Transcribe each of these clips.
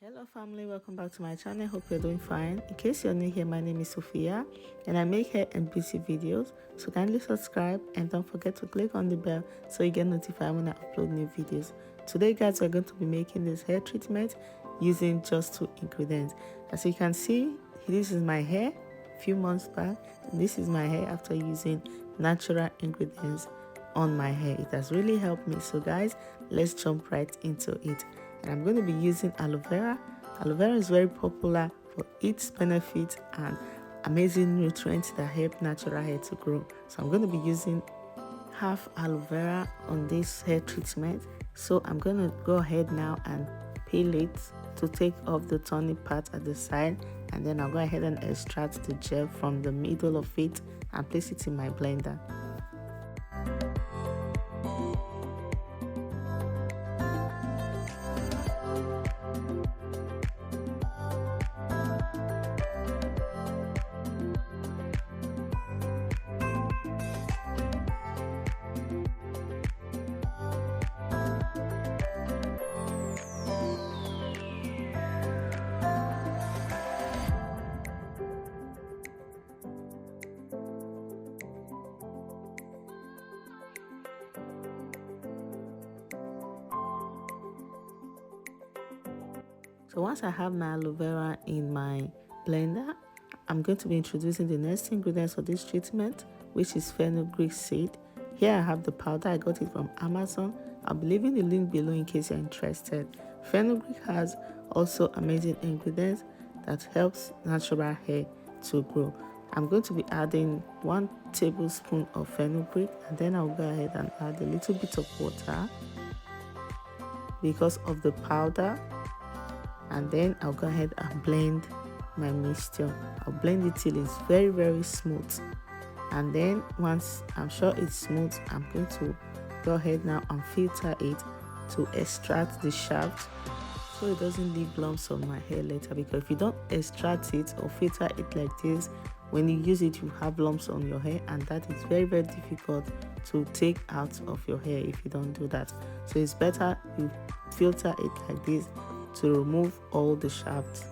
Hello family, welcome back to my channel. Hope you're doing fine. In case you're new here, my name is Sophia and I make hair and beauty videos, so kindly subscribe and don't forget to click on the bell so you get notified when I upload new videos. Today guys, we're going to be making this hair treatment using just 2 ingredients. As you can see, this is my hair a few months back and this is my hair after using natural ingredients on my hair. It has really helped me. So guys, let's jump right into it. And I'm going to be using aloe vera. Aloe vera is very popular for its benefits and amazing nutrients that help natural hair to grow. So I'm going to be using half aloe vera on this hair treatment. So I'm going to go ahead now and peel it to take off the thorny part at the side, and then I'll go ahead and extract the gel from the middle of it and place it in my blender. So once I have my aloe vera in my blender, I'm going to be introducing the next ingredients for this treatment, which is fenugreek seed. Here I have the powder. I got it from Amazon. I'll be leaving the link below in case you're interested. Fenugreek has also amazing ingredients that helps natural hair to grow. I'm going to be adding 1 tablespoon of fenugreek, and then I'll go ahead and add a little bit of water because of the powder. And then I'll go ahead and blend my mixture. I'll blend it till it's very smooth, and then once I'm sure it's smooth, I'm going to go ahead now and filter it to extract the shaft so it doesn't leave lumps on my hair later. Because if you don't extract it or filter it like this, when you use it you have lumps on your hair, and that is very difficult to take out of your hair if you don't do that. So it's better you filter it like this to remove all the shafts.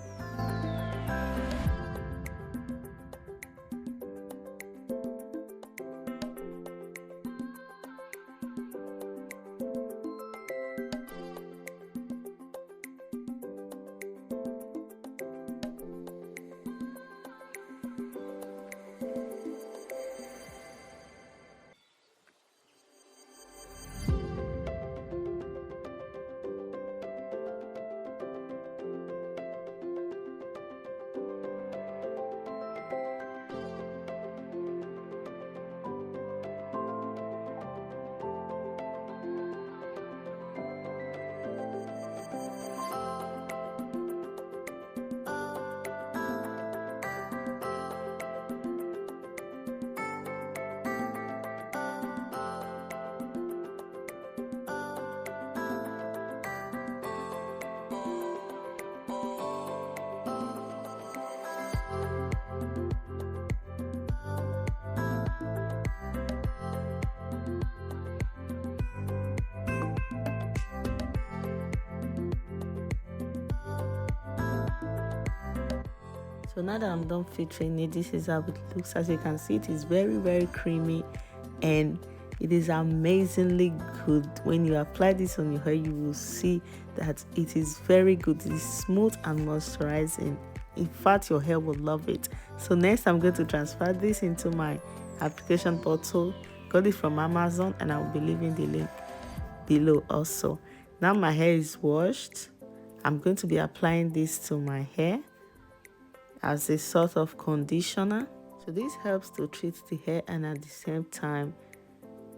So now that I'm done filtering it, this is how it looks. As you can see, it is very creamy and it is amazingly good. When you apply this on your hair, you will see that it is very good. It is smooth and moisturizing. In fact, your hair will love it. So next, I'm going to transfer this into my application bottle. Got it from Amazon, and I'll be leaving the link below also. Now my hair is washed. I'm going to be applying this to my hair as a sort of conditioner. So this helps to treat the hair and at the same time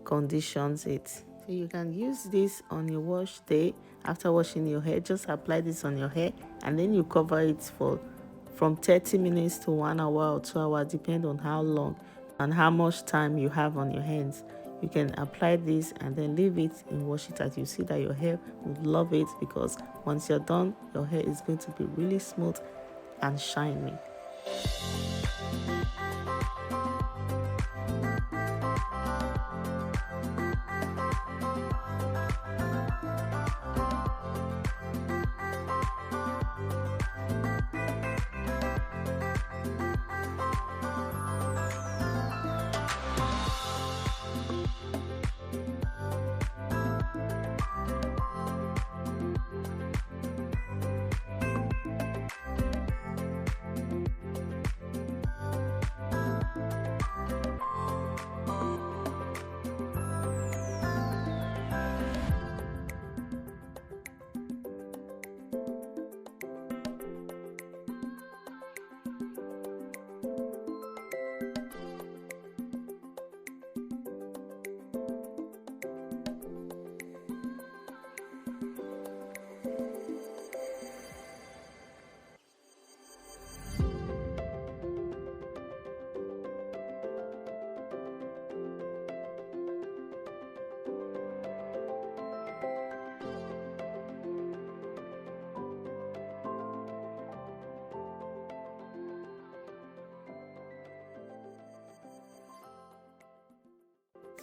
conditions it. So you can use this on your wash day. After washing your hair, just apply this on your hair and then you cover it for from 30 minutes to 1 hour or 2 hours, depending on how long and how much time you have on your hands. You can apply this and then leave it and wash it as you see that your hair will love it, because once you're done, your hair is going to be really smooth and shiny.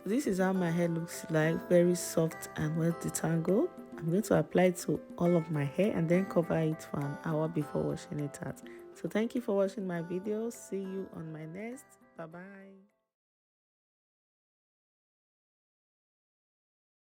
So this is how my hair looks like, very soft and well detangled. I'm going to apply it to all of my hair and then cover it for an hour before washing it out. So thank you for watching my video. See you on my next. Bye bye.